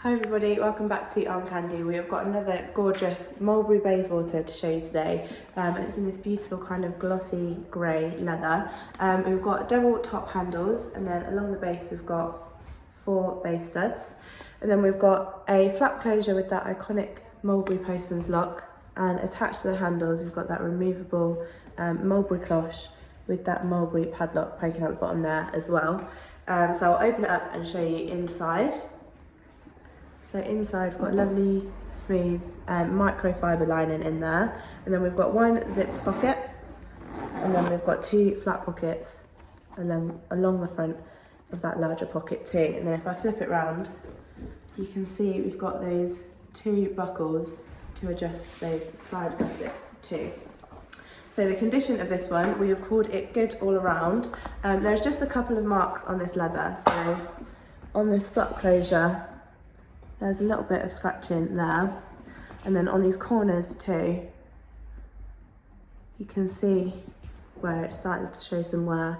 Hi everybody, welcome back to Armcandy. We have got another gorgeous Mulberry Bayswater to show you today, and it's in this beautiful kind of glossy grey leather. We've got double top handles, and then along the base we've got 4 base studs, and then we've got a flap closure with that iconic Mulberry postman's lock, and attached to the handles we've got that removable Mulberry cloche with that Mulberry padlock poking out the bottom there as well. So I'll open it up and show you inside. So inside we've got a lovely smooth microfiber lining in there, and then we've got 1 zipped pocket, and then we've got 2 flat pockets along the front of that larger pocket too. And then if I flip it round, you can see we've got those 2 buckles to adjust those side gussets too. So the condition of this one, we have called it good all around. There's just a couple of marks on this leather. So on this flap closure, there's a little bit of scratching there, and then on these corners too, you can see where it's starting to show some wear.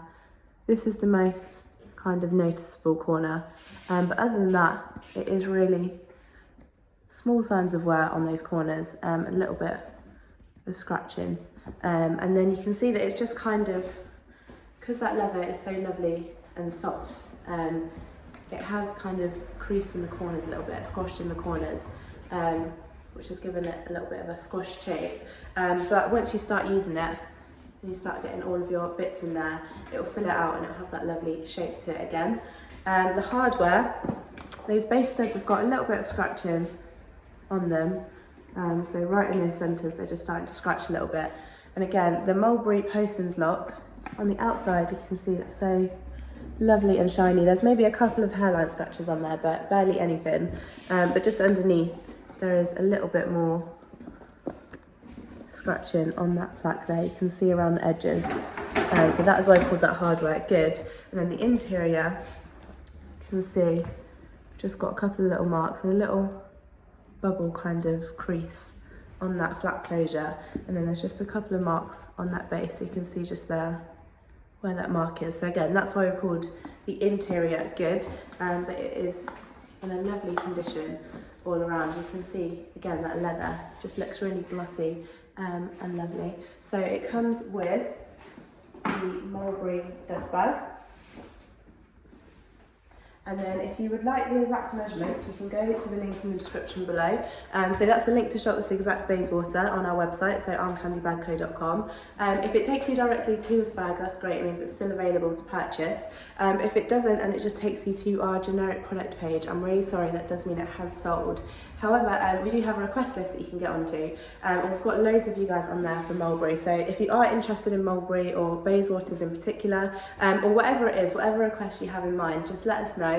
This is the most kind of noticeable corner, but other than that, it is really small signs of wear on those corners, a little bit of scratching, and then you can see that it's just kind of, because that leather is so lovely and soft, it has kind of creased in the corners a little bit, squashed in the corners, which has given it a little bit of a squashed shape. But once you start using it, and you start getting all of your bits in there, it will fill it out and it will have that lovely shape to it again. The hardware, those base studs have got a little bit of scratching on them. So right in their centres, they're just starting to scratch a little bit. And again, the Mulberry postman's lock, on the outside, you can see it's so lovely and shiny. There's maybe a couple of hairline scratches on there, but barely anything. But just underneath, there is a little bit more scratching on that plaque there. You can see around the edges. So that is why I called that hardware good. And then the interior, you can see, just got a couple of little marks and a little bubble kind of crease on that flap closure. And then there's just a couple of marks on that base. So you can see just there where that mark is. So again, that's why we called the interior good, but it is in a lovely condition all around. You can see, again, that leather just looks really glossy and lovely. So it comes with the Mulberry dust bag. And then if you would like the exact measurements, you can go to the link in the description below. So that's the link to shop this exact Bayswater on our website, so armcandybagco.com. If it takes you directly to this bag, that's great, it means it's still available to purchase. If it doesn't and it just takes you to our generic product page, I'm really sorry, that does mean it has sold. However, we do have a request list that you can get onto, and we've got loads of you guys on there for Mulberry. So if you are interested in Mulberry or Bayswaters in particular, or whatever it is, whatever request you have in mind, just let us know.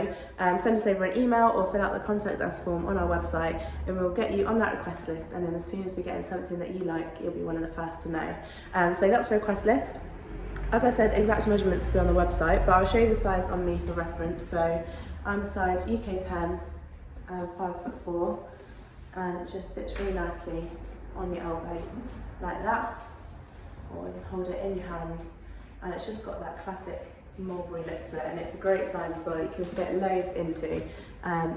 Send us over an email or fill out the contact us form on our website, and we'll get you on that request list. And then as soon as we get in something that you like, you'll be one of the first to know. So that's the request list. As I said, exact measurements will be on the website, but I'll show you the size on me for reference. So I'm a size UK 10, 5'4", and it just sits really nicely on your elbow like that, or you can hold it in your hand, and it's just got that classic Mulberry look to it, and it's a great size as well. You can fit loads into,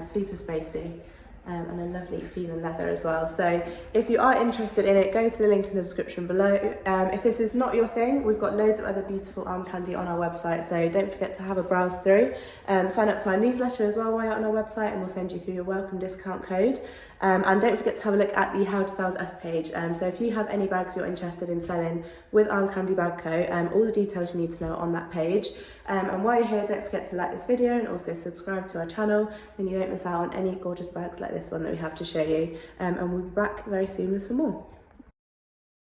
super spacey, and a lovely feeling leather as well. So if you are interested in it, go to the link in the description below. If this is not your thing, we've got loads of other beautiful Armcandy on our website, so don't forget to have a browse through. Sign up to our newsletter as well while you're on our website, and we'll send you through your welcome discount code. And don't forget to have a look at the How to Sell with Us page. So if you have any bags you're interested in selling with Armcandy Bag Co, all the details you need to know are on that page. And while you're here, don't forget to like this video and also subscribe to our channel, then you don't miss out on any gorgeous bags like this one that we have to show you. And we'll be back very soon with some more.